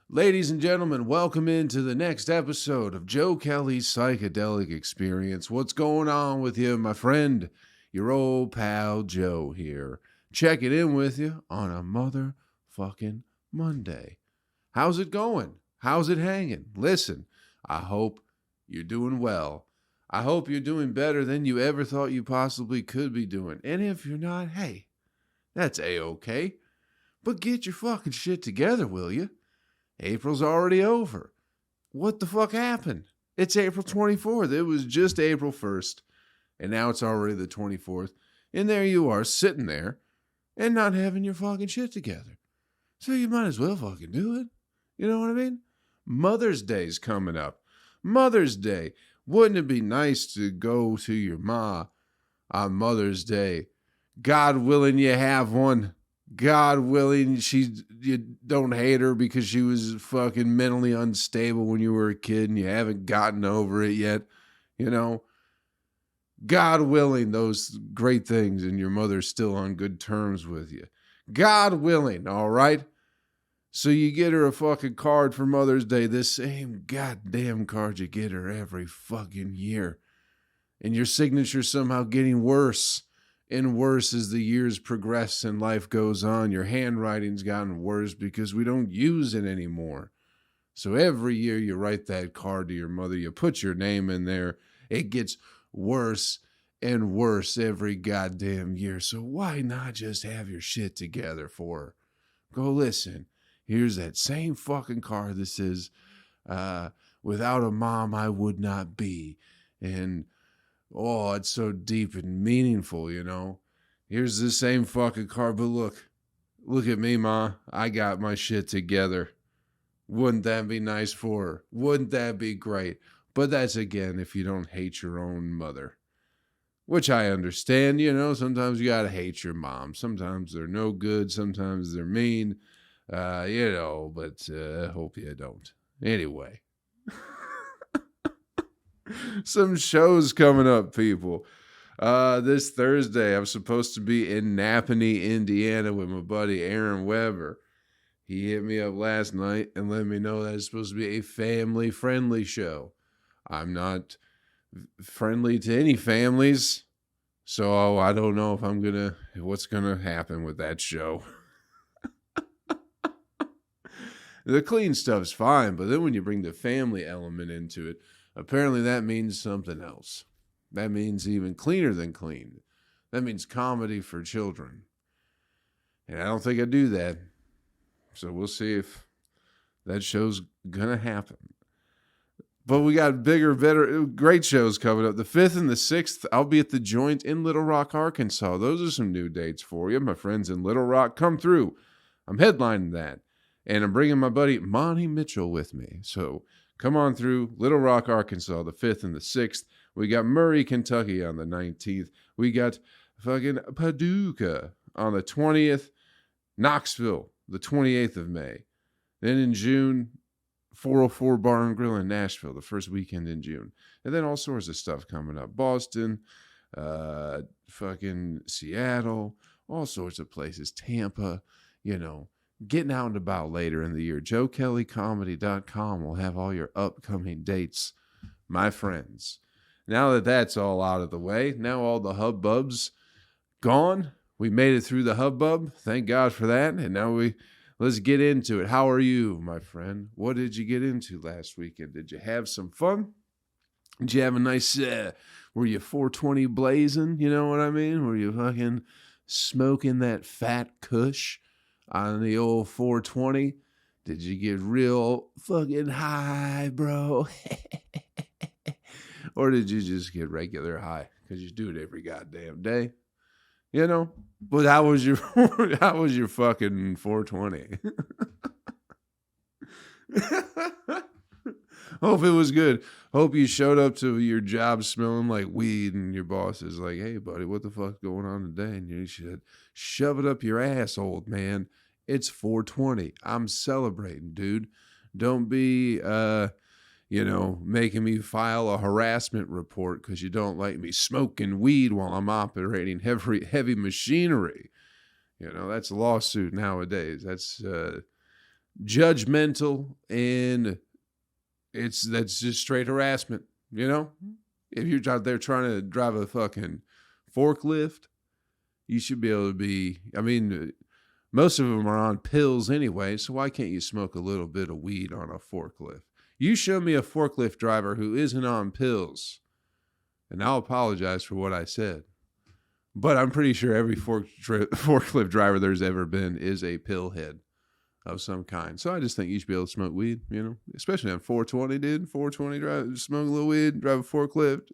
Ladies and gentlemen, welcome into the next episode of Joe Kelley's Psychedelic Experience. What's going on with you, my friend? Your old pal Joe here, checking in with you on a motherfucking Monday. How's it going? How's it hanging? Listen, I hope you're doing well. I hope you're doing better than you ever thought you possibly could be doing. And if you're not, hey, that's A-okay. But get your fucking shit together, will you? April's already over. What the fuck happened? It's April 24th. It was just April 1st. And now it's already the 24th. And there you are, sitting there and not having your fucking shit together. So you might as well fucking do it. You know what I mean? Mother's Day's coming up. Mother's Day. Wouldn't it be nice to go to your ma on Mother's Day? God willing you have one. God willing, you don't hate her because she was fucking mentally unstable when you were a kid and you haven't gotten over it yet. You know, God willing, those great things, and your mother's still on good terms with you. God willing, all right? So you get her a fucking card for Mother's Day, this same goddamn card you get her every fucking year. And your signature's somehow getting worse and worse as the years progress and life goes on. Your handwriting's gotten worse because we don't use it anymore. So every year you write that card to your mother, you put your name in there. It gets worse and worse every goddamn year. So why not just have your shit together for her? Go listen. Here's that same fucking card that says, without a mom, I would not be. And oh, it's so deep and meaningful, you know. Here's the same fucking card, but look at me, Ma. I got my shit together. Wouldn't that be nice for her? Wouldn't that be great? But that's, again, if you don't hate your own mother. Which I understand, you know. Sometimes you gotta hate your mom. Sometimes they're no good. Sometimes they're mean. You know, but I hope you don't. Anyway. Some shows coming up, people. This Thursday, I'm supposed to be in Napanee, Indiana with my buddy Aaron Weber. He hit me up last night and let me know that it's supposed to be a family-friendly show. I'm not friendly to any families, so I don't know if what's gonna happen with that show. The clean stuff's fine, but then when you bring the family element into it, apparently that means something else. That means even cleaner than clean. That means comedy for children. And I don't think I do that. So we'll see if that show's going to happen. But we got bigger, better, great shows coming up. The 5th and the 6th, I'll be at the Joint in Little Rock, Arkansas. Those are some new dates for you. My friends in Little Rock, come through. I'm headlining that. And I'm bringing my buddy Monty Mitchell with me. So come on through Little Rock, Arkansas, the 5th and the 6th. We got Murray, Kentucky on the 19th. We got fucking Paducah on the 20th. Knoxville, the 28th of May. Then in June, 404 Bar and Grill in Nashville, the first weekend in June. And then all sorts of stuff coming up. Boston, fucking Seattle, all sorts of places. Tampa, you know. Getting out and about later in the year. JoeKelleyComedy.com will have all your upcoming dates, my friends. Now that that's all out of the way, now all the hubbub's gone. We made it through the hubbub. Thank God for that. And now let's get into it. How are you, my friend? What did you get into last weekend? Did you have some fun? Did you have a nice, were you 420 blazing? You know what I mean? Were you fucking smoking that fat kush on the old 420? Did you get real fucking high, bro? Or did you just get regular high? Because you do it every goddamn day. You know? But how was your fucking 420? Hope it was good. Hope you showed up to your job smelling like weed and your boss is like, hey, buddy, what the fuck's going on today? And you should shove it up your ass, old man. It's 420. I'm celebrating, dude. Don't be, making me file a harassment report because you don't like me smoking weed while I'm operating heavy machinery. You know, that's a lawsuit nowadays. That's judgmental, and that's just straight harassment, you know? If you're out there trying to drive a fucking forklift, you should be able to be, I mean, most of them are on pills anyway, so why can't you smoke a little bit of weed on a forklift? You show me a forklift driver who isn't on pills, and I'll apologize for what I said. But I'm pretty sure every forklift driver there's ever been is a pillhead of some kind. So I just think you should be able to smoke weed, you know, especially on 420, dude. 420, drive, smoke a little weed, drive a forklift.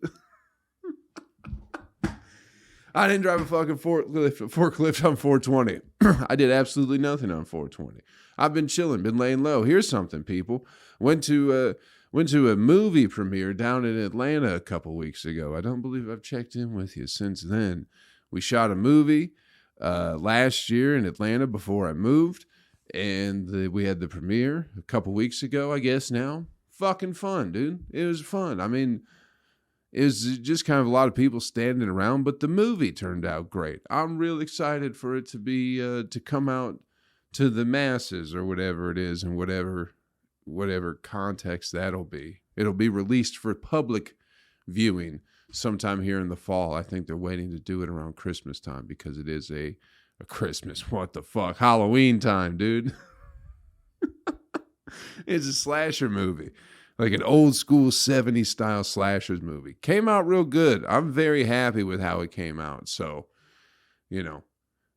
I didn't drive a fucking forklift on 420. I did absolutely nothing on 420. I've been chilling, been laying low. Here's something, people. Went to a movie premiere down in Atlanta a couple weeks ago. I don't believe I've checked in with you since then. We shot a movie last year in Atlanta before I moved, and we had the premiere a couple weeks ago, I guess now. Fucking fun, dude. It was fun. I mean, it was just kind of a lot of people standing around, but the movie turned out great. I'm real excited for it to be to come out to the masses or whatever it is, and whatever context that'll be. It'll be released for public viewing sometime here in the fall. I think they're waiting to do it around Christmas time because it is a Christmas, what the fuck, Halloween time, dude. It's a slasher movie. Like an old school 70s style slashers movie. Came out real good. I'm very happy with how it came out. So, you know,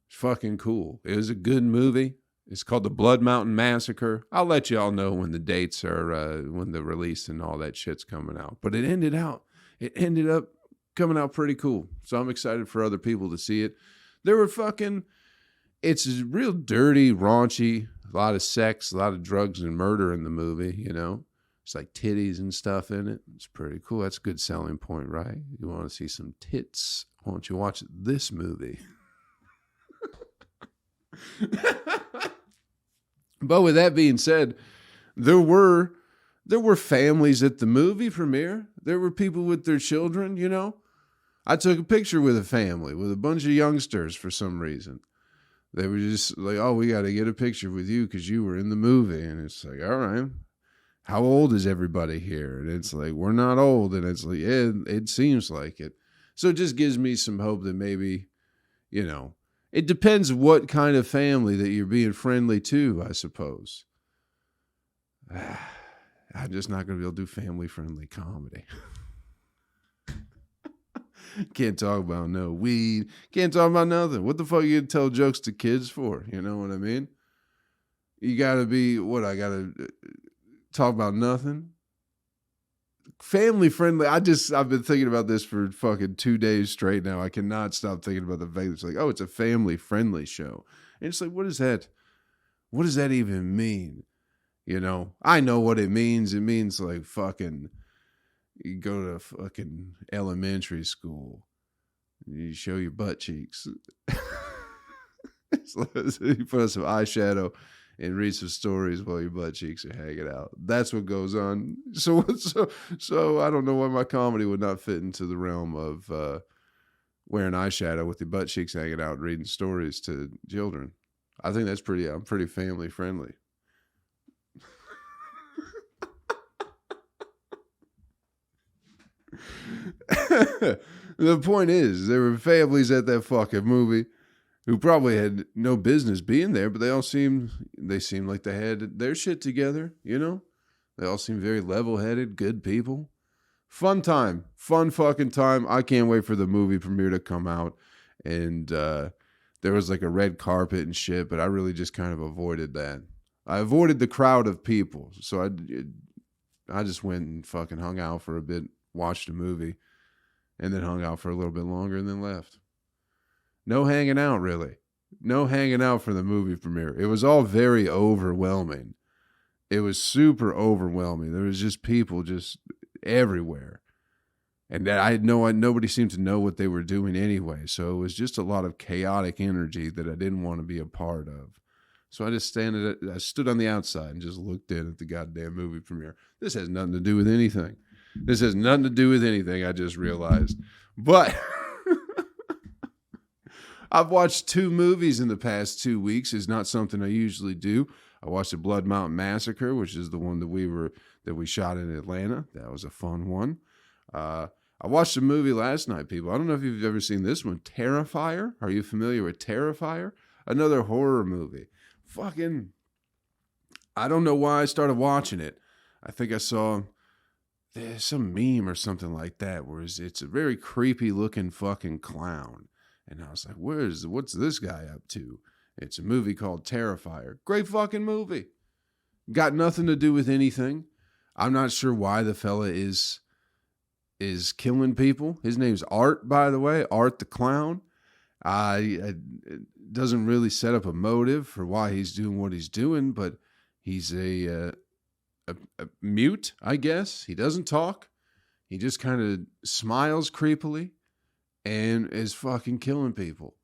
it's fucking cool. It was a good movie. It's called The Blood Mountain Massacre. I'll let y'all know when the dates are, when the release and all that shit's coming out. But it ended up coming out pretty cool. So I'm excited for other people to see it. It's real dirty, raunchy, a lot of sex, a lot of drugs and murder in the movie, you know. It's like titties and stuff in it. It's pretty cool. That's a good selling point, right? You want to see some tits? Why don't you watch this movie? But with that being said, there were families at the movie premiere. There were people with their children, you know. I took a picture with a family, with a bunch of youngsters for some reason. They were just like, oh, we got to get a picture with you because you were in the movie. And it's like, all right. How old is everybody here? And it's like, we're not old. And it's like, yeah, it seems like it. So it just gives me some hope that maybe, you know, it depends what kind of family that you're being friendly to, I suppose. I'm just not going to be able to do family-friendly comedy. Can't talk about no weed. Can't talk about nothing. What the fuck are you going to tell jokes to kids for? You know what I mean? You got to be, I got to talk about nothing. Family friendly. I've been thinking about this for fucking 2 days straight now. I cannot stop thinking about the fact that it's like, oh, it's a family friendly show. And it's like, what does that even mean? You know, I know what it means. It means like fucking, you go to fucking elementary school. You show your butt cheeks. You put on some eyeshadow and read some stories while your butt cheeks are hanging out. That's what goes on. So I don't know why my comedy would not fit into the realm of wearing eyeshadow with your butt cheeks hanging out and reading stories to children. I think I'm pretty family friendly. The point is, there were families at that fucking movie who probably had no business being there, but they seemed like they had their shit together, you know? They all seem very level-headed, good people. Fun time. Fun fucking time. I can't wait for the movie premiere to come out. And there was like a red carpet and shit, but I really just kind of avoided that. I avoided the crowd of people. So I just went and fucking hung out for a bit, watched a movie, and then hung out for a little bit longer and then left. No hanging out, really. No hanging out for the movie premiere. It was all very overwhelming. It was super overwhelming. There was just people just everywhere. And nobody seemed to know what they were doing anyway. So it was just a lot of chaotic energy that I didn't want to be a part of. So I stood on the outside and just looked in at the goddamn movie premiere. This has nothing to do with anything. I just realized. But I've watched 2 movies in the past 2 weeks. It's not something I usually do. I watched the Blood Mountain Massacre, which is the one that we shot in Atlanta. That was a fun one. I watched a movie last night, people. I don't know if you've ever seen this one, Terrifier. Are you familiar with Terrifier? Another horror movie. Fucking, I don't know why I started watching it. I think I saw there's some meme or something like that where it's a very creepy looking fucking clown. And I was like, what's this guy up to? It's a movie called Terrifier. Great fucking movie. Got nothing to do with anything. I'm not sure why the fella is killing people. His name's Art, by the way. Art the Clown. It doesn't really set up a motive for why he's doing what he's doing, but he's a mute, I guess. He doesn't talk. He just kind of smiles creepily and is fucking killing people.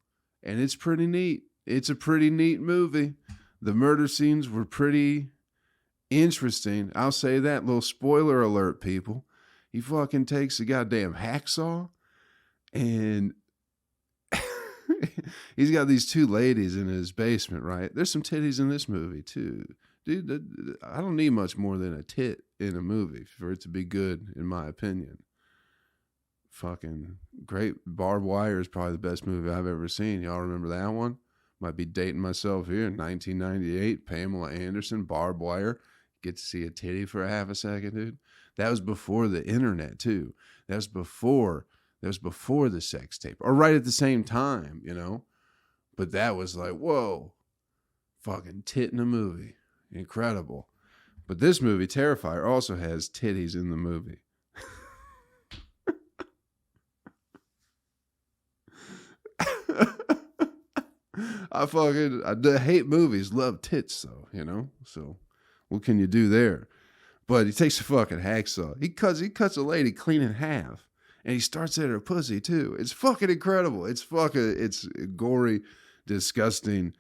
And it's pretty neat. It's a pretty neat movie. The murder scenes were pretty interesting. I'll say that. Little spoiler alert, people. He fucking takes a goddamn hacksaw and he's got these two ladies in his basement, right? There's some titties in this movie too. Dude, I don't need much more than a tit in a movie for it to be good, in my opinion. Fucking great. Barbed Wire is probably the best movie I've ever seen. Y'all remember that one? Might be dating myself here. 1998, Pamela Anderson, Barbed Wire. Get to see a titty for a half a second, dude. That was before the internet, too. That was before the sex tape. Or right at the same time, you know? But that was like, whoa. Fucking tit in a movie. Incredible. But this movie, Terrifier, also has titties in the movie. I hate movies, love tits though, you know? So what can you do there? But he takes a fucking hacksaw. He cuts a lady clean in half. And he starts at her pussy too. It's fucking incredible. It's a gory, disgusting,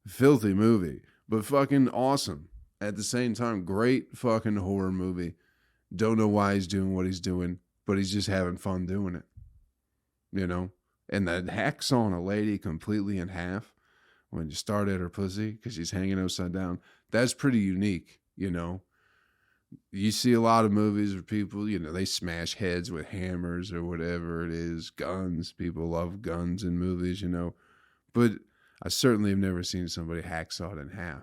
filthy movie. But fucking awesome. At the same time, great fucking horror movie. Don't know why he's doing what he's doing, but he's just having fun doing it. You know? And that hacksawing a lady completely in half when you start at her pussy because she's hanging upside down, that's pretty unique, you know? You see a lot of movies where people, you know, they smash heads with hammers or whatever it is, guns. People love guns in movies, you know? But I certainly have never seen somebody hacksawed in half,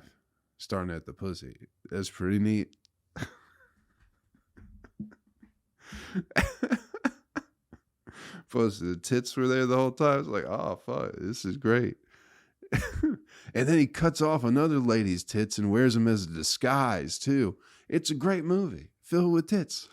starting at the pussy. That's pretty neat. Plus the tits were there the whole time. It's like, oh, fuck, this is great. And then he cuts off another lady's tits and wears them as a disguise, too. It's a great movie, filled with tits.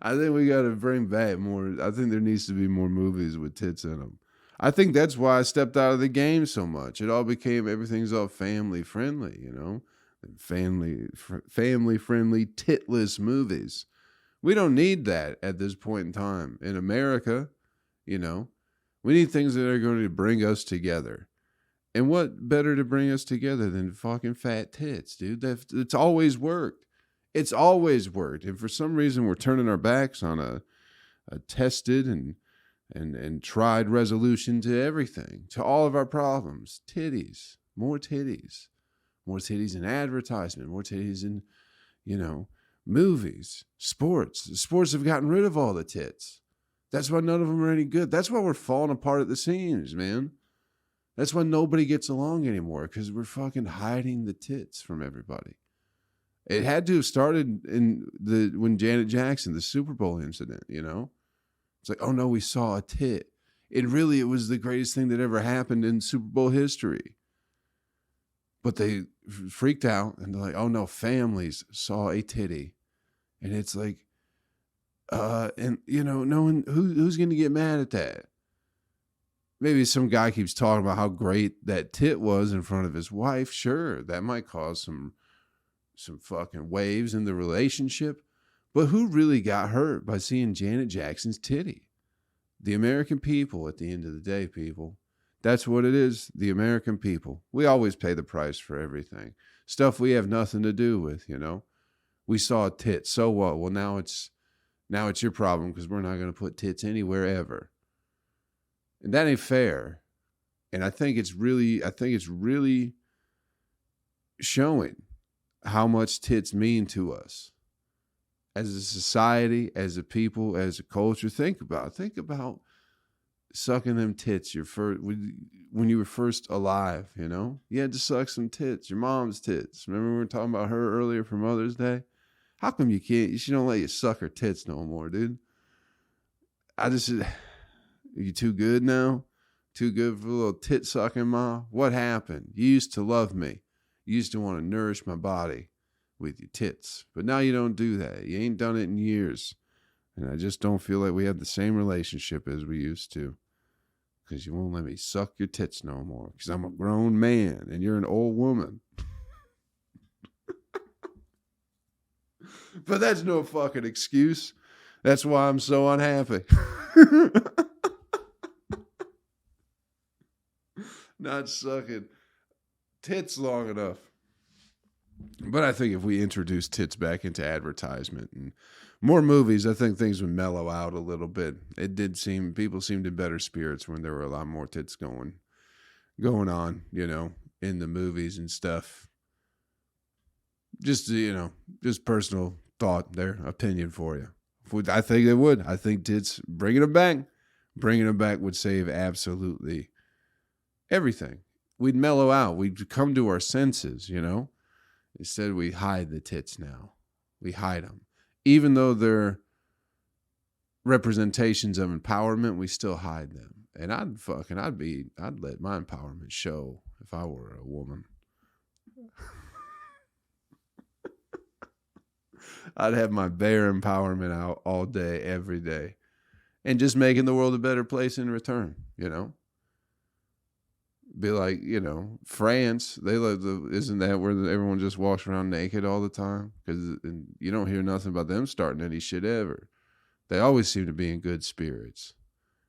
I think we got to bring back more. I think there needs to be more movies with tits in them. I think that's why I stepped out of the game so much. It all became, everything's all family friendly, you know? Family friendly, titless movies. We don't need that at this point in time. In America, you know, we need things that are going to bring us together. And what better to bring us together than fucking fat tits, dude? It's always worked. It's always worked. And for some reason, we're turning our backs on a tested and tried resolution to everything, to all of our problems. Titties, more titties. More titties in advertisement, more titties in, you know, movies, sports. Sports have gotten rid of all the tits. That's why none of them are any good. That's why we're falling apart at the seams, man. That's why nobody gets along anymore, because we're fucking hiding the tits from everybody. It had to have started when Janet Jackson, the Super Bowl incident, you know? It's like, oh no, we saw a tit. It was the greatest thing that ever happened in Super Bowl history. But they freaked out and they're like, oh no, families saw a titty. And it's like, and you know, no one, who's going to get mad at that? Maybe some guy keeps talking about how great that tit was in front of his wife. Sure, that might cause some fucking waves in the relationship. But who really got hurt by seeing Janet Jackson's titty? The American people at the end of the day, people. That's what it is, the American people. We always pay the price for everything. Stuff we have nothing to do with, you know? We saw a tit, so what? Well, now it's your problem because we're not going to put tits anywhere ever. And that ain't fair. And I think it's really showing how much tits mean to us as a society, as a people, as a culture. Think about sucking them tits when you were first alive. You had to suck some tits, your mom's tits. Remember we were talking about her earlier for Mother's Day? How come she don't let you suck her tits no more, dude? Are you too good now? Too good for a little tit sucking, Ma? What happened? You used to love me. You used to want to nourish my body with your tits. But now you don't do that. You ain't done it in years. And I just don't feel like we have the same relationship as we used to. Because you won't let me suck your tits no more. Because I'm a grown man and you're an old woman. But that's no fucking excuse. That's why I'm so unhappy. Not sucking tits long enough. But I think if we introduce tits back into advertisement and more movies, I think things would mellow out a little bit. People seemed in better spirits when there were a lot more tits going on, in the movies and stuff. Just personal thought there, opinion for you. I think it would. I think tits, bringing them back would save absolutely everything. We'd mellow out. We'd come to our senses, Instead, we hide the tits now. We hide them. Even though they're representations of empowerment, we still hide them. And I'd let my empowerment show if I were a woman. I'd have my bare empowerment out all day, every day. And just making the world a better place in return, Be like, France, isn't that where everyone just walks around naked all the time? Because you don't hear nothing about them starting any shit ever. They always seem to be in good spirits.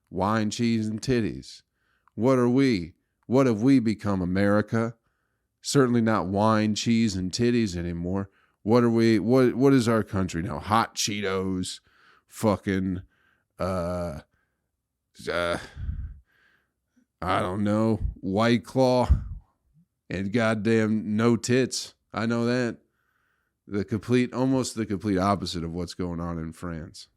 Wine, cheese, and titties. What are we? What have we become, America? Certainly not wine, cheese, and titties anymore. What are we? What is our country now? Hot Cheetos, fucking, I don't know, White Claw, and goddamn no tits. I know that. Almost the complete opposite of what's going on in France.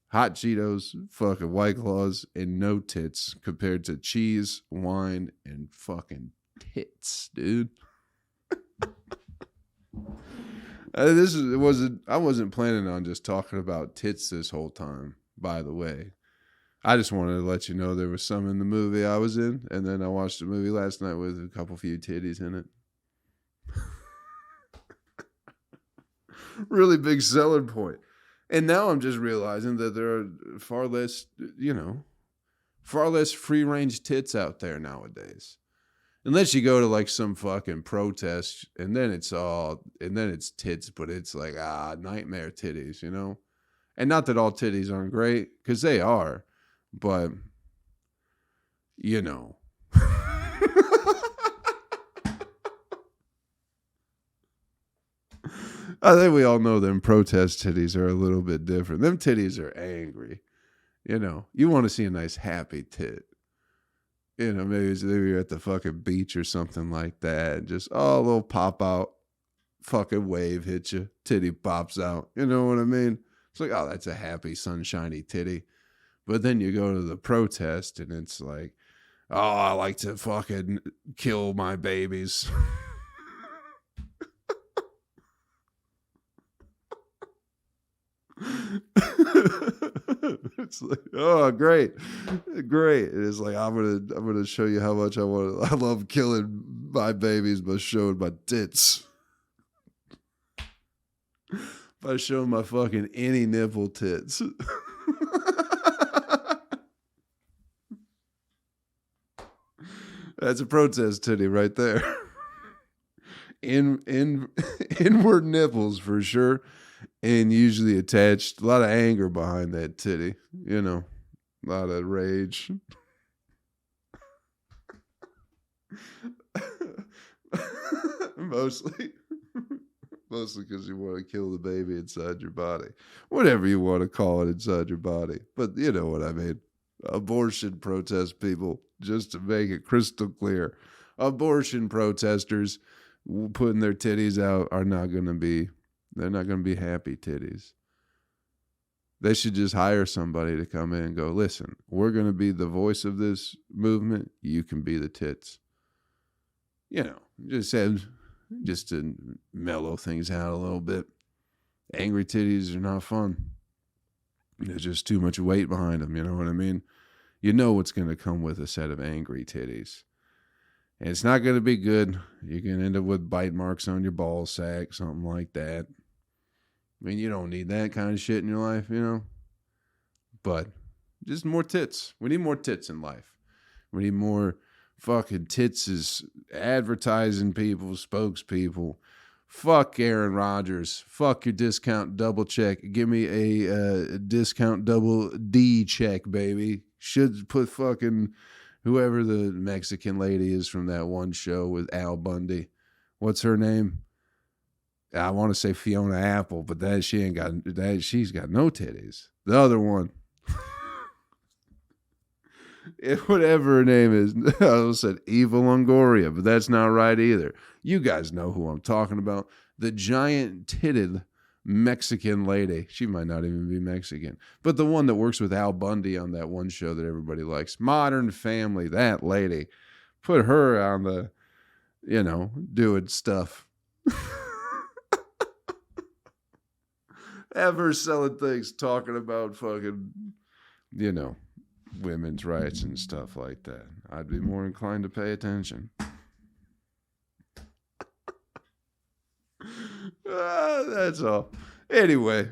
Hot Cheetos, fucking White Claws, and no tits compared to cheese, wine, and fucking tits, dude. I wasn't planning on just talking about tits this whole time, by the way. I just wanted to let you know there was some in the movie I was in, and then I watched a movie last night with a few titties in it. Really big selling point. And now I'm just realizing that there are far less free-range tits out there nowadays. Unless you go to like some fucking protest, and then it's tits, but it's like, nightmare titties, And not that all titties aren't great, because they are. But, I think we all know them protest titties are a little bit different. Them titties are angry. You want to see a nice happy tit. Maybe you're at the fucking beach or something like that. Just, a little pop out, fucking wave hit you. Titty pops out. You know what I mean? It's like, that's a happy, sunshiny titty. But then you go to the protest and it's like, I like to fucking kill my babies. It's like, great. It is like, I'm gonna show you how much I love killing my babies by showing my tits. By showing my fucking any nipple tits. That's a protest titty right there. Inward nipples for sure. And usually attached, a lot of anger behind that titty, a lot of rage. Mostly because you want to kill the baby inside your body. Whatever you want to call it inside your body. But you know what I mean. abortion protest people, just to make it crystal clear. Abortion protesters putting their titties out are not going to be, they're not going to be happy titties. They should just hire somebody to come in and go, listen, we're going to be the voice of this movement. You can be the tits. You know, just to mellow things out a little bit. Angry titties are not fun. There's just too much weight behind them. You know what I mean? You know what's going to come with a set of angry titties. And it's not going to be good. You're going to end up with bite marks on your ball sack, something like that. I mean, you don't need that kind of shit in your life, you know? But just more tits. We need more tits in life. We need more fucking tits as advertising people, spokespeople. Fuck Aaron Rodgers. Fuck your discount double check. Give me a discount double D check, baby. Should put fucking whoever the Mexican lady is from that one show with Al Bundy. What's her name? I want to say Fiona Apple, but she's got no titties. The other one. Whatever her name is, I almost said Eva Longoria, but that's not right either. You guys know who I'm talking about. The giant titted Mexican lady. She might not even be Mexican, but the one that works with Al Bundy on that one show that everybody likes, Modern Family, that lady. Put her on the, doing stuff. Have her selling things, talking about fucking, women's rights and stuff like that. I'd be more inclined to pay attention. That's all. Anyway,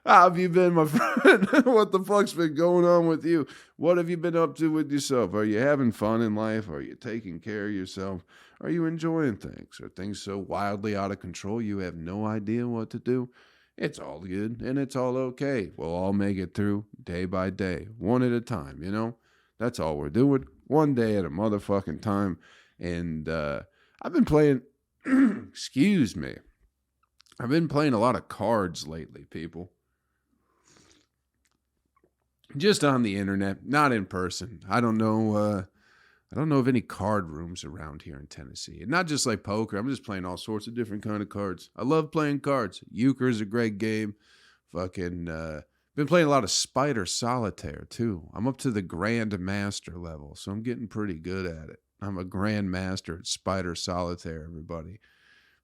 how have you been, my friend? What the fuck's been going on with you? What have you been up to with yourself? Are you having fun in life? Are you taking care of yourself? Are you enjoying things? Are things so wildly out of control you have no idea what to do? It's all good and it's all okay. We'll all make it through day by day, one at a time, That's all we're doing. One day at a motherfucking time. And I've been playing, excuse me. I've been playing a lot of cards lately, people. Just on the internet, not in person. I don't know of any card rooms around here in Tennessee. And not just like poker. I'm just playing all sorts of different kind of cards. I love playing cards. Euchre is a great game. Fucking been playing a lot of Spider Solitaire too. I'm up to the Grand Master level, so I'm getting pretty good at it. I'm a Grand Master at Spider Solitaire, everybody.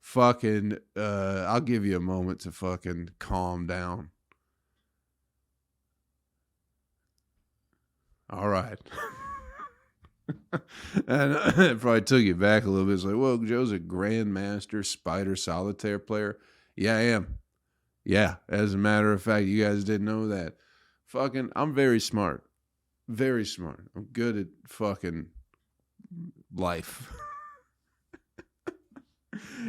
Fucking I'll give you a moment to fucking calm down. All right. And it probably took you back a little bit. It's like, well, Joe's a Grandmaster Spider Solitaire player. Yeah, I am. Yeah, as a matter of fact, you guys didn't know that. Fucking, I'm very smart. Very smart. I'm good at fucking life.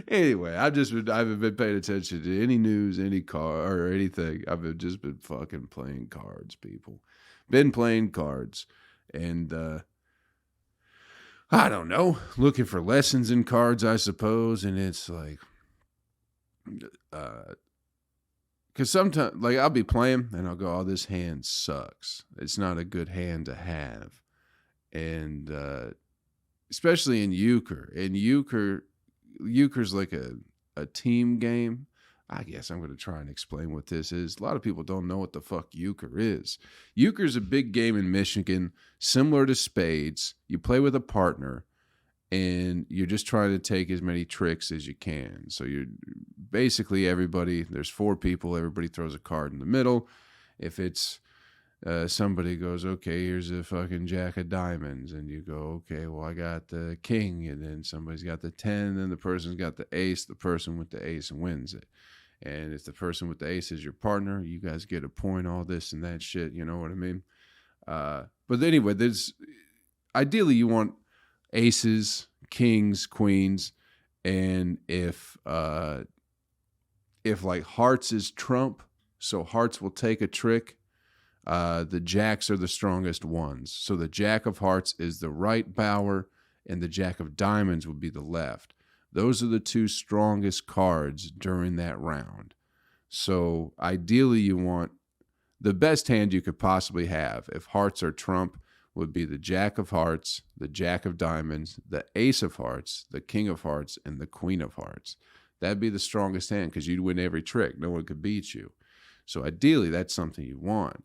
Anyway, I haven't been paying attention to any news, any car, or anything. I've just been fucking playing cards, people. Been playing cards. And, I don't know, looking for lessons in cards, I suppose. And it's like, because sometimes, like, I'll be playing and I'll go, oh, this hand sucks. It's not a good hand to have. And especially in euchre. And euchre's like a team game. I guess I'm going to try and explain what this is. A lot of people don't know what the fuck euchre is. Euchre's a big game in Michigan, similar to spades. You play with a partner, and you're just trying to take as many tricks as you can. So you're basically there's 4 people, everybody throws a card in the middle. If it's somebody goes, okay, here's a fucking jack of diamonds, and you go, okay, well, I got the king, and then somebody's got the 10, and then the person's got the ace. The person with the ace wins it. And if the person with the ace is your partner, you guys get a point, all this and that shit. You know what I mean? But anyway, ideally you want aces, kings, queens, and if like hearts is trump, so hearts will take a trick, the jacks are the strongest ones. So the jack of hearts is the right bower, and the jack of diamonds would be the left. Those are the 2 strongest cards during that round. So ideally you want the best hand you could possibly have, if hearts are trump, would be the jack of hearts, the jack of diamonds, the ace of hearts, the king of hearts, and the queen of hearts. That'd be the strongest hand because you'd win every trick. No one could beat you. So ideally, that's something you want.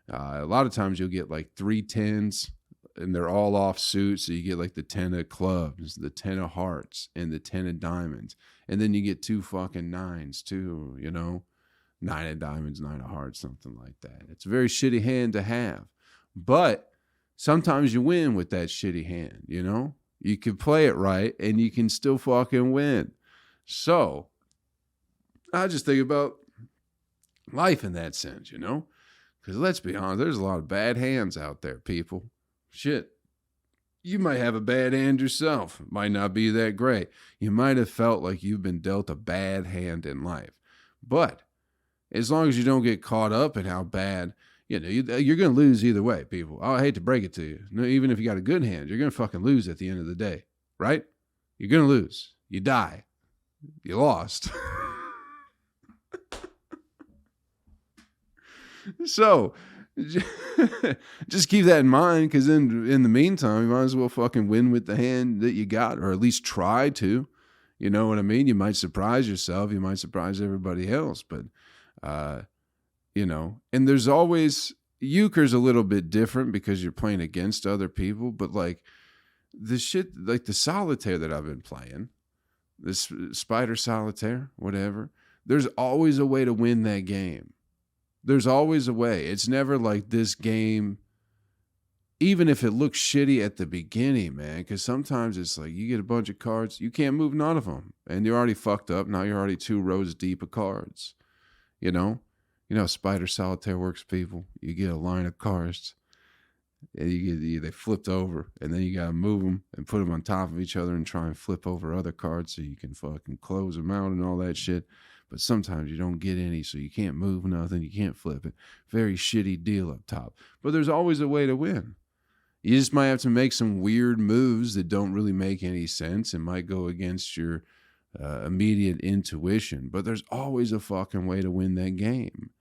A lot of times you'll get like 3 tens and they're all off suit. So you get like the 10 of clubs, the 10 of hearts, and the 10 of diamonds. And then you get 2 fucking nines too, 9 of diamonds, 9 of hearts, something like that. It's a very shitty hand to have. But sometimes you win with that shitty hand, You can play it right and you can still fucking win. So I just think about life in that sense, Because let's be honest, there's a lot of bad hands out there, people. Shit. You might have a bad hand yourself. It might not be that great. You might have felt like you've been dealt a bad hand in life. But as long as you don't get caught up in how bad, you're going to lose either way, people. I hate to break it to you. No, even if you got a good hand, you're going to fucking lose at the end of the day, right? You're going to lose. You die. You lost. So just keep that in mind, because in the meantime, you might as well fucking win with the hand that you got, or at least try to. You know what I mean? You might surprise yourself. You might surprise everybody else. But, and there's always, euchre's a little bit different because you're playing against other people. But like the shit, like the solitaire that I've been playing, this spider solitaire, whatever, there's always a way to win that game. There's always a way. It's never like this game, even if it looks shitty at the beginning, man, because sometimes it's like you get a bunch of cards, you can't move none of them, and you're already fucked up. Now you're already 2 rows deep of cards. You know how spider solitaire works, people. You get a line of cards, and they flipped over, and then you got to move them and put them on top of each other and try and flip over other cards so you can fucking close them out and all that shit. But sometimes you don't get any, so you can't move nothing. You can't flip it. Very shitty deal up top. But there's always a way to win. You just might have to make some weird moves that don't really make any sense and might go against your immediate intuition. But there's always a fucking way to win that game.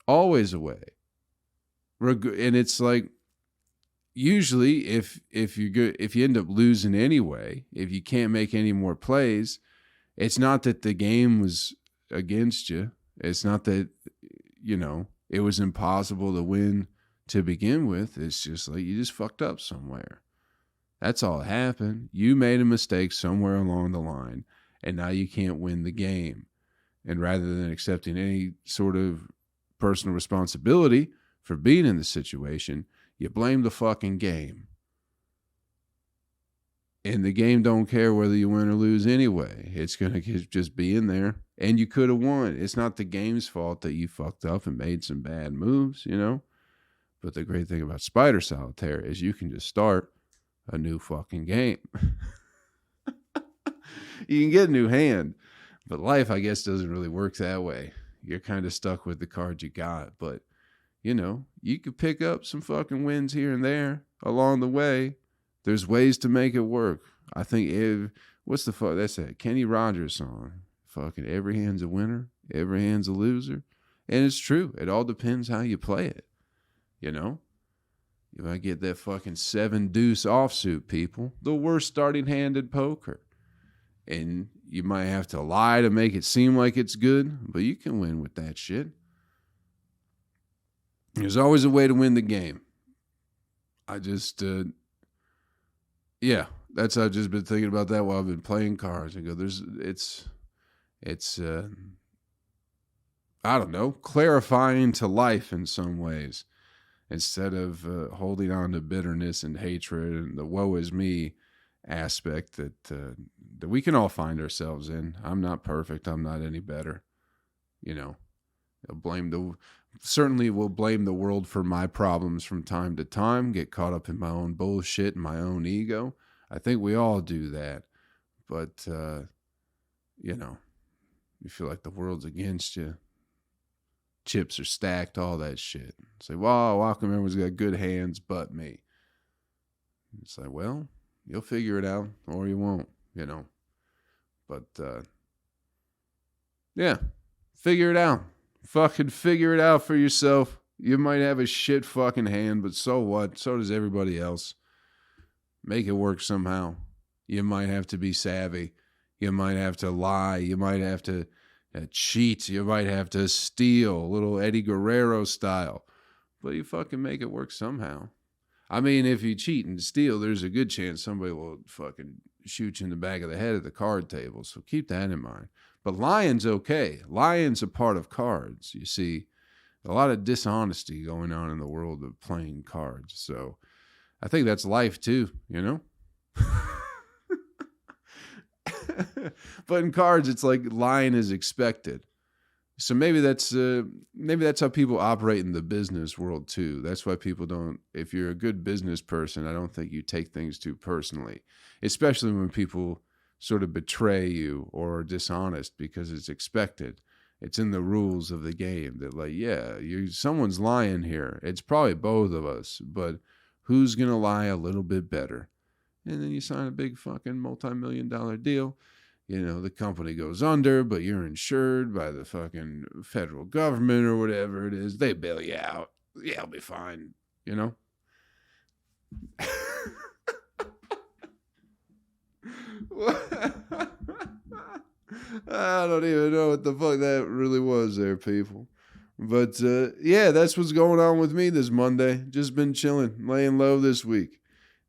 Always a way. And it's like, usually if you end up losing anyway, if you can't make any more plays, it's not that the game was against you. It's not that, it was impossible to win to begin with. It's just like you just fucked up somewhere. That's all that happened. You made a mistake somewhere along the line, and now you can't win the game. And rather than accepting any sort of personal responsibility for being in the situation, you blame the fucking game. And the game don't care whether you win or lose anyway. It's going to just be in there. And you could have won. It's not the game's fault that you fucked up and made some bad moves, But the great thing about Spider Solitaire is you can just start a new fucking game. You can get a new hand. But life, I guess, doesn't really work that way. You're kind of stuck with the cards you got. But, you could pick up some fucking wins here and there along the way. There's ways to make it work. I think, what's the fuck? That's a Kenny Rogers song. Fucking every hand's a winner. Every hand's a loser. And it's true. It all depends how you play it. You might get that fucking 7-deuce offsuit, people. The worst starting hand in poker. And you might have to lie to make it seem like it's good, but you can win with that shit. There's always a way to win the game. I've just been thinking about that while I've been playing cards. I go, it's I don't know, clarifying to life in some ways, instead of holding on to bitterness and hatred and the woe is me aspect that we can all find ourselves in. I'm not perfect. I'm not any better. Certainly will blame the world for my problems from time to time, get caught up in my own bullshit and my own ego. I think we all do that. But, you feel like the world's against you. Chips are stacked, all that shit. Say, well, how come everyone's got good hands but me? It's like, well, you'll figure it out or you won't, But, figure it out. Fucking figure it out for yourself. You might have a shit fucking hand, but so what? So does everybody else. Make it work somehow. You might have to be savvy. You might have to lie. You might have to cheat. You might have to steal, a little Eddie Guerrero style. But you fucking make it work somehow. I mean, if you cheat and steal, there's a good chance somebody will fucking shoot you in the back of the head at the card table. So keep that in mind. But lying's okay. Lying's a part of cards. You see, a lot of dishonesty going on in the world of playing cards. So I think that's life too, you know? But in cards, it's like lying is expected. So maybe that's how people operate in the business world too. That's why people don't. If you're a good business person, I don't think you take things too personally, especially when people sort of betray you or are dishonest, because it's expected. It's in the rules of the game that, like, yeah, someone's lying here. It's probably both of us, but who's gonna lie a little bit better? And then you sign a big fucking multi-million-dollar deal. You know, the company goes under, but you're insured by the fucking federal government or whatever it is. They bail you out. Yeah, I'll be fine. You know? I don't even know what the fuck that really was there, people. But, yeah, that's what's going on with me this Monday. Just been chilling, laying low this week.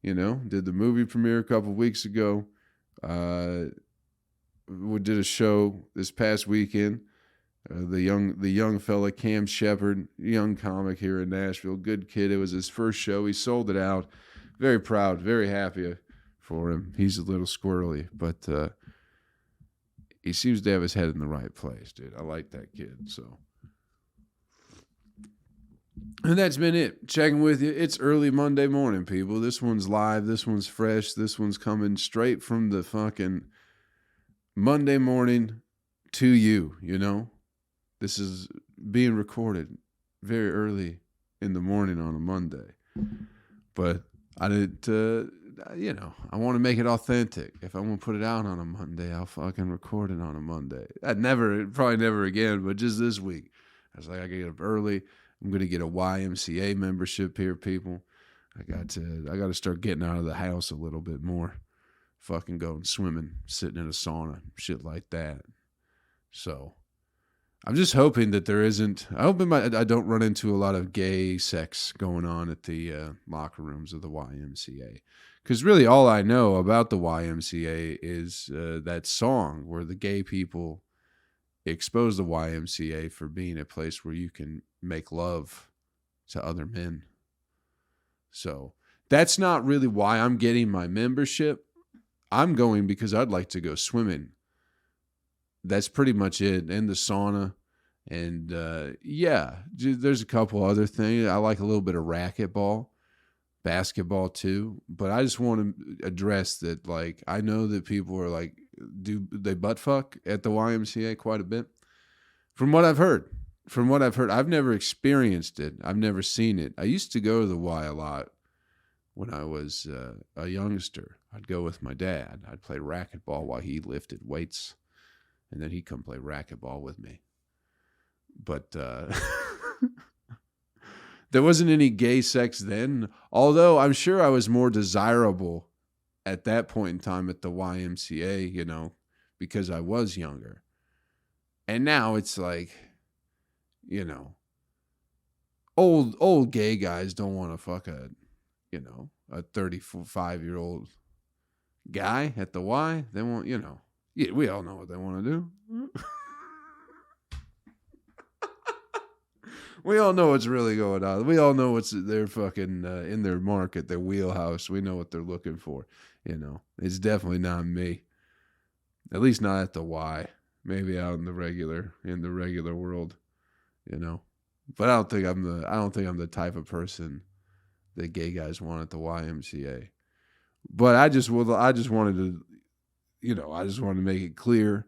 You know, did the movie premiere a couple weeks ago. We did a show this past weekend. The young fella, Cam Shepard, young comic here in Nashville, good kid. It was his first show. He sold it out. Very proud, very happy for him. He's a little squirrely, but he seems to have his head in the right place, dude. I like that kid. So, and that's been it. Checking with you. It's early Monday morning, people. This one's live. This one's fresh. This one's coming straight from the fucking Monday morning to you, you know? This is being recorded very early in the morning on a Monday. But I didn't, you know, I want to make it authentic. If I want to put it out on a Monday, I'll fucking record it on a Monday. Probably never again, but just this week. I was like, I get up early. I'm going to get a YMCA membership here, people. I got to start getting out of the house a little bit more. Fucking going swimming, sitting in a sauna, shit like that. So I'm just hoping that there isn't. I hope I don't run into a lot of gay sex going on at the locker rooms of the YMCA. Because really all I know about the YMCA is that song where the gay people expose the YMCA for being a place where you can make love to other men. So that's not really why I'm getting my membership. I'm going because I'd like to go swimming. That's pretty much it. And the sauna. And yeah, there's a couple other things. I like a little bit of racquetball, basketball too. But I just want to address that, like, I know that people are like, do they butt fuck at the YMCA quite a bit? From what I've heard. I've never experienced it. I've never seen it. I used to go to the Y a lot when I was a youngster. I'd go with my dad. I'd play racquetball while he lifted weights, and then he'd come play racquetball with me. But there wasn't any gay sex then, although I'm sure I was more desirable at that point in time at the YMCA, you know, because I was younger. And now it's like, you know, old gay guys don't want to fuck a 35-year-old guy at the Y. They want, you know, yeah, we all know what they want to do. We all know what's really going on. We all know what's their fucking in their market, their wheelhouse. We know what they're looking for. You know, it's definitely not me. At least not at the Y. Maybe out in the regular world, you know. But I don't think I'm the type of person that gay guys want at the YMCA. But I just wanted to, you know, I just wanted to make it clear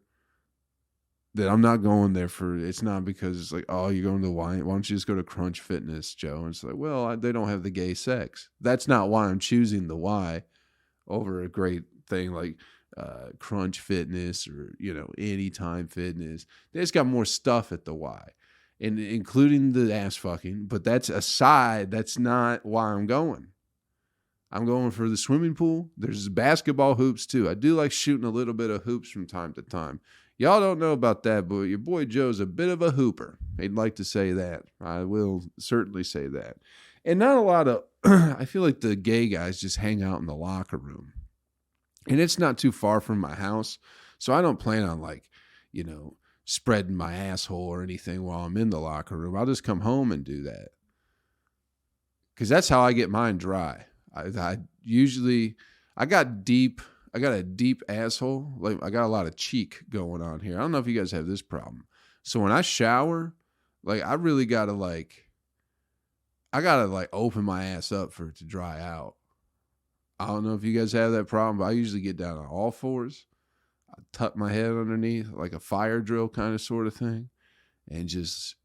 that I'm not going there it's not because it's like, oh, you're going to the Y. Why don't you just go to Crunch Fitness, Joe? And it's like, well, they don't have the gay sex. That's not why I'm choosing the Y over a great thing like Crunch Fitness or, you know, Anytime Fitness. They just got more stuff at the Y. and including the ass fucking. But that's aside. That's not why I'm going. I'm going for the swimming pool. There's basketball hoops too. I do like shooting a little bit of hoops from time to time. Y'all don't know about that, but your boy Joe's a bit of a hooper. He'd like to say that. I will certainly say that. And not a lot of, I feel like the gay guys just hang out in the locker room. And it's not too far from my house. So I don't plan on like, spreading my asshole or anything while I'm in the locker room. I'll just come home and do that. Because that's how I get mine dry. I usually, I got a deep asshole. Like I got a lot of cheek going on here. I don't know if you guys have this problem. So when I shower, like I really got to open my ass up for it to dry out. I don't know if you guys have that problem, but I usually get down on all fours. I tuck my head underneath like a fire drill kind of sort of thing. And just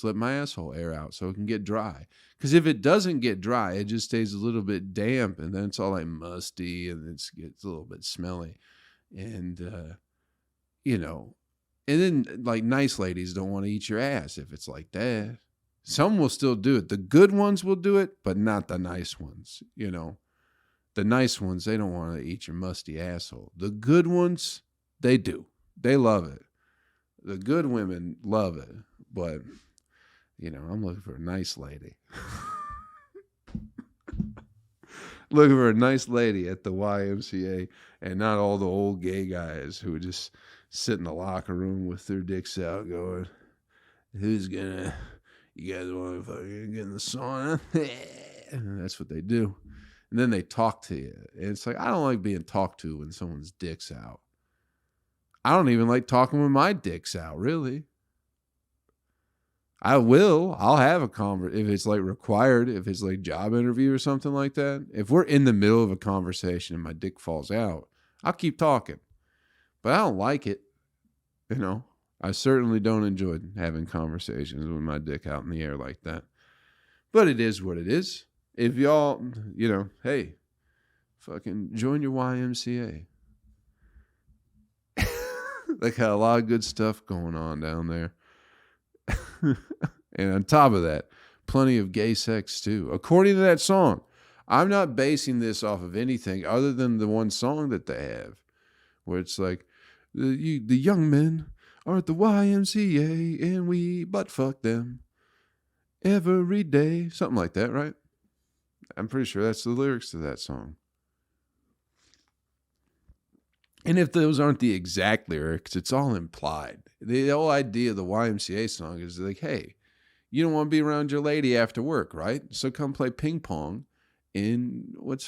let my asshole air out so it can get dry. Because if it doesn't get dry, it just stays a little bit damp, and then it's all like musty, and it gets a little bit smelly. And, and then like nice ladies don't want to eat your ass if it's like that. Some will still do it. The good ones will do it, but not the nice ones, The nice ones, they don't want to eat your musty asshole. The good ones, they do. They love it. The good women love it, but, I'm looking for a nice lady. Looking for a nice lady at the YMCA and not all the old gay guys who would just sit in the locker room with their dicks out going, you guys want to fucking get in the sauna? And that's what they do. And then they talk to you. And it's like, I don't like being talked to when someone's dick's out. I don't even like talking when my dick's out, really. I'll have a conversation if it's like required, if it's like job interview or something like that. If we're in the middle of a conversation and my dick falls out, I'll keep talking. But I don't like it. I certainly don't enjoy having conversations with my dick out in the air like that. But it is what it is. If y'all, hey, fucking join your YMCA. They got a lot of good stuff going on down there. And on top of that, plenty of gay sex too. According to that song, I'm not basing this off of anything other than the one song that they have, where it's like, the young men are at the YMCA and we butt fuck them every day. Something like that, right? I'm pretty sure that's the lyrics to that song. And if those aren't the exact lyrics, it's all implied. The whole idea of the YMCA song is like, hey, you don't want to be around your lady after work, right? So come play ping pong in what's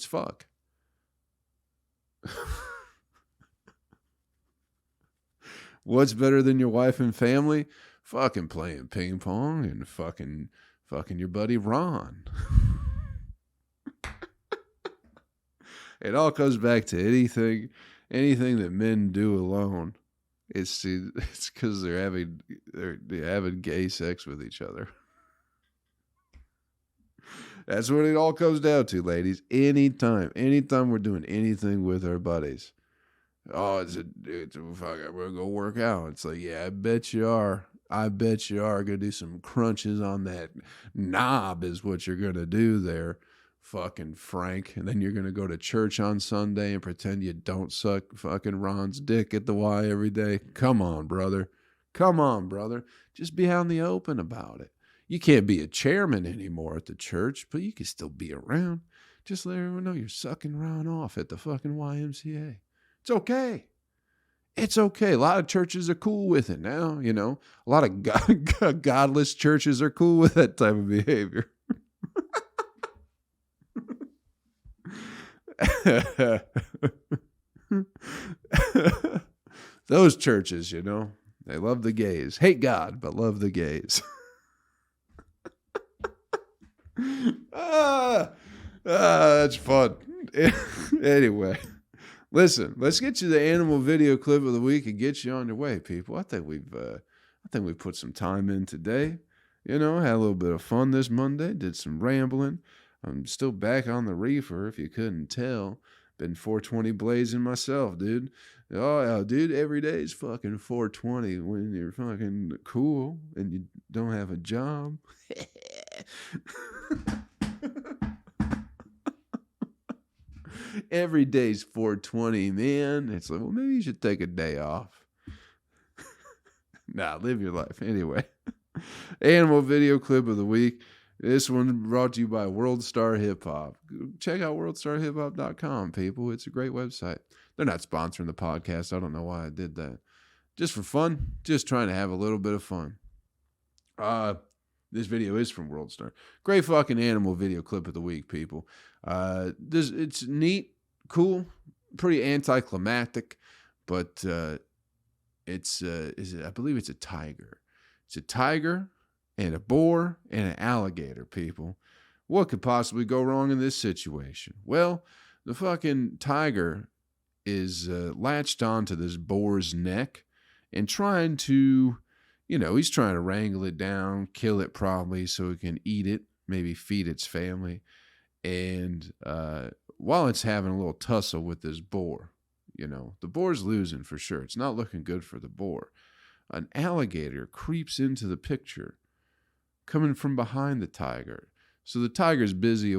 fuck. What's better than your wife and family? Fucking playing ping pong and fucking your buddy Ron. It all comes back to anything that men do alone. It's because they're having gay sex with each other. That's what it all comes down to, ladies. Anytime we're doing anything with our buddies. Oh, we're gonna go work out. It's like, yeah, I bet you are. Gonna do some crunches on that knob is what you're gonna do there, fucking Frank. And then you're gonna go to church on Sunday and pretend you don't suck fucking Ron's dick at the Y every day. Come on, brother. Just be out in the open about it. You can't be a chairman anymore at the church, but you can still be around. Just let everyone know you're sucking Ron off at the fucking YMCA. It's okay. It's okay. A lot of churches are cool with it now, A lot of godless churches are cool with that type of behavior. Those churches, they love the gays. Hate God, but love the gays. That's fun. Anyway. Listen, let's get you the animal video clip of the week and get you on your way, people. I think we've put some time in today. Had a little bit of fun this Monday, did some rambling. I'm still back on the reefer, if you couldn't tell. Been 420 blazing myself, dude. Oh, yeah, dude, every day is fucking 420 when you're fucking cool and you don't have a job. Every day's 420, man. It's like, well, maybe you should take a day off. Nah, live your life. Anyway, animal video clip of the week. This one brought to you by World Star Hip Hop. Check out worldstarhiphop.com, people. It's a great website. They're not sponsoring the podcast. I don't know why I did that. Just for fun. Just trying to have a little bit of fun. This video is from World Star. Great fucking animal video clip of the week, people. It's neat, cool, pretty anticlimactic, but I believe it's a tiger. It's a tiger and a boar and an alligator, people. What could possibly go wrong in this situation? Well, the fucking tiger is latched onto this boar's neck and trying to, he's trying to wrangle it down, kill it probably so it can eat it, maybe feed its family. And while it's having a little tussle with this boar, the boar's losing for sure. It's not looking good for the boar. An alligator creeps into the picture, coming from behind the tiger. So the tiger's busy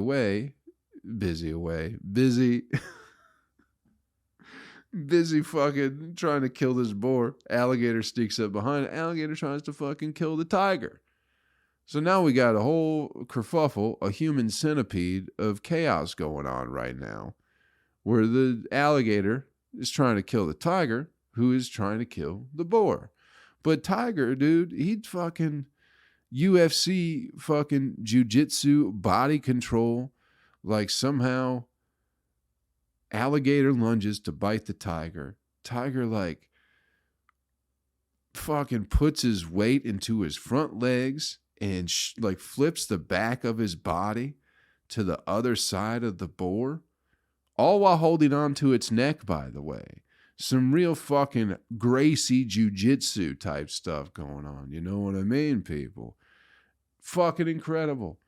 fucking trying to kill this boar. Alligator sneaks up behind. Alligator tries to fucking kill the tiger. So now we got a whole kerfuffle, a human centipede of chaos going on right now, where the alligator is trying to kill the tiger, who is trying to kill the boar. But tiger, dude, he'd fucking UFC fucking jiu-jitsu body control, like somehow alligator lunges to bite the tiger. Tiger like fucking puts his weight into his front legs and like flips the back of his body to the other side of the boar, all while holding on to its neck, by the way. Some real fucking Gracie jiu-jitsu type stuff going on. You know what I mean, people? Fucking incredible.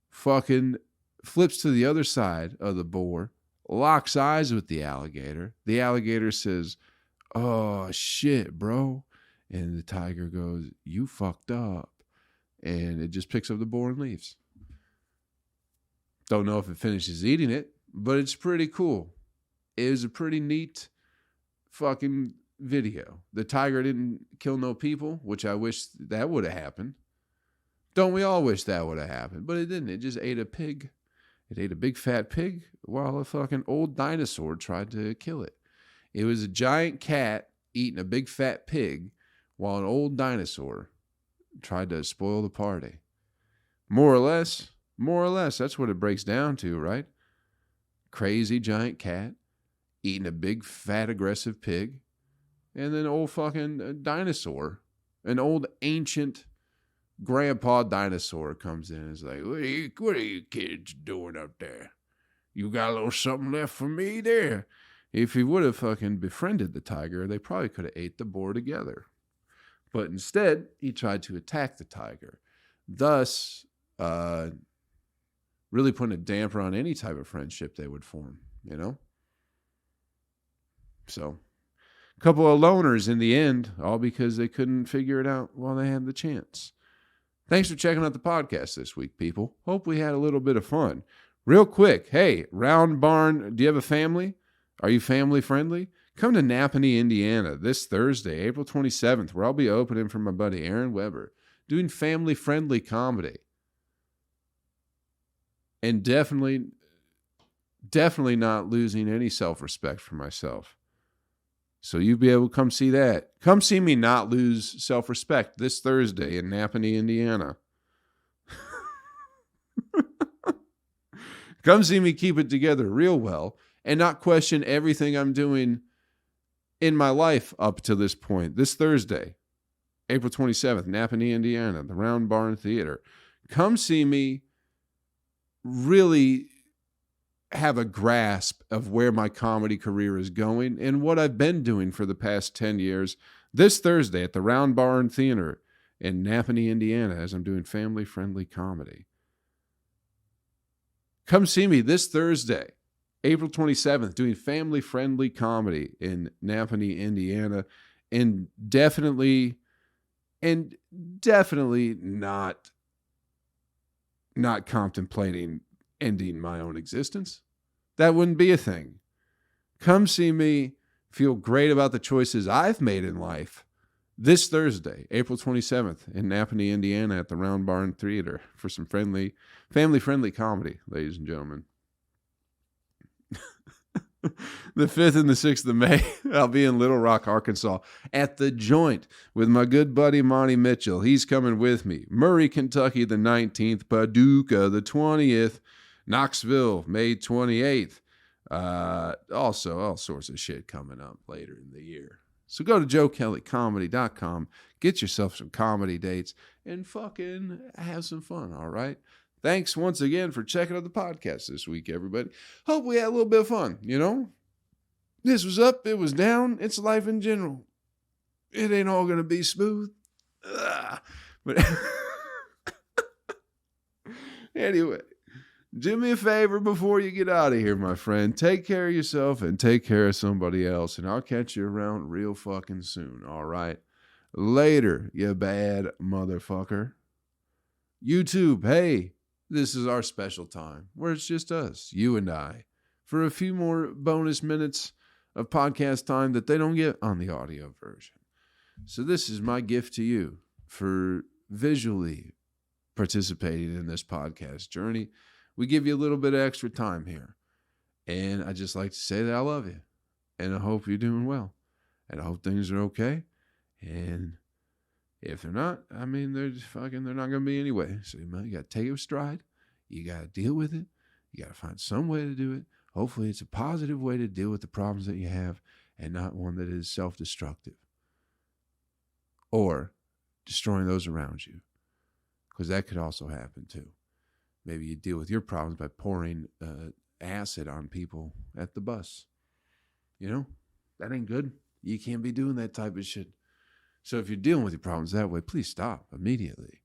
Fucking flips to the other side of the boar, locks eyes with the alligator. The alligator says, "Oh, shit, bro." And the tiger goes, "You fucked up." And it just picks up the boar and leaves. Don't know if it finishes eating it, but it's pretty cool. It was a pretty neat fucking video. The tiger didn't kill no people, which I wish that would have happened. Don't we all wish that would have happened? But it didn't. It just ate a pig. It ate a big fat pig while a fucking old dinosaur tried to kill it. It was a giant cat eating a big fat pig while an old dinosaur tried to spoil the party. More or less, that's what it breaks down to, right? Crazy giant cat eating a big fat aggressive pig, and then old fucking dinosaur, an old ancient grandpa dinosaur comes in and is like, what are you kids doing up there? You got a little something left for me there? If he would have fucking befriended the tiger, they probably could have ate the boar together. But instead, he tried to attack the tiger, thus really putting a damper on any type of friendship they would form, So, a couple of loners in the end, all because they couldn't figure it out while they had the chance. Thanks for checking out the podcast this week, people. Hope we had a little bit of fun. Real quick, hey, Round Barn, do you have a family? Are you family friendly? Come to Napanee, Indiana this Thursday, April 27th, where I'll be opening for my buddy Aaron Weber, doing family-friendly comedy. And definitely not losing any self-respect for myself. So you'll be able to come see that. Come see me not lose self-respect this Thursday in Napanee, Indiana. Come see me keep it together real well and not question everything I'm doing in my life up to this point. This Thursday, April 27th, Napanee, Indiana, the Round Barn Theater. Come see me really have a grasp of where my comedy career is going and what I've been doing for the past 10 years this Thursday at the Round Barn Theater in Napanee, Indiana, as I'm doing family-friendly comedy. Come see me this Thursday April 27th, doing family-friendly comedy in Napanee, Indiana. And definitely not contemplating ending my own existence. That wouldn't be a thing. Come see me, feel great about the choices I've made in life. This Thursday, April 27th, in Napanee, Indiana, at the Round Barn Theater for some family-friendly comedy, ladies and gentlemen. The 5th and the 6th of May, I'll be in Little Rock, Arkansas, at the Joint with my good buddy Monty Mitchell. He's coming with me. Murray, Kentucky, the 19th. Paducah, the 20th. Knoxville, May 28th. Also, all sorts of shit coming up later in the year. So go to joekellycomedy.com, get yourself some comedy dates, and fucking have some fun, all right? Thanks once again for checking out the podcast this week, everybody. Hope we had a little bit of fun, you know? This was up, it was down, it's life in general. It ain't all gonna be smooth. But anyway, do me a favor before you get out of here, my friend. Take care of yourself and take care of somebody else, and I'll catch you around real fucking soon, all right? Later, you bad motherfucker. YouTube, hey, this is our special time where it's just us, you and I, for a few more bonus minutes of podcast time that they don't get on the audio version. So this is my gift to you for visually participating in this podcast journey. We give you a little bit of extra time here. And I just like to say that I love you. And I hope you're doing well. And I hope things are okay. And if they're not, I mean, they're not going to be anyway. So you got to take it with stride. You got to deal with it. You got to find some way to do it. Hopefully it's a positive way to deal with the problems that you have and not one that is self-destructive or destroying those around you. Because that could also happen too. Maybe you deal with your problems by pouring acid on people at the bus. You know, that ain't good. You can't be doing that type of shit. So if you're dealing with your problems that way, please stop immediately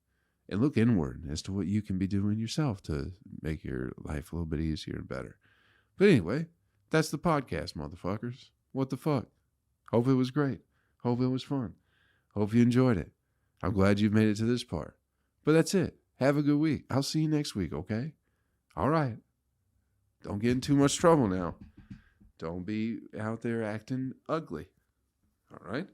and look inward as to what you can be doing yourself to make your life a little bit easier and better. But anyway, that's the podcast, motherfuckers. What the fuck? Hope it was great. Hope it was fun. Hope you enjoyed it. I'm glad you've made it to this part. But that's it. Have a good week. I'll see you next week, okay? All right. Don't get in too much trouble now. Don't be out there acting ugly. All right?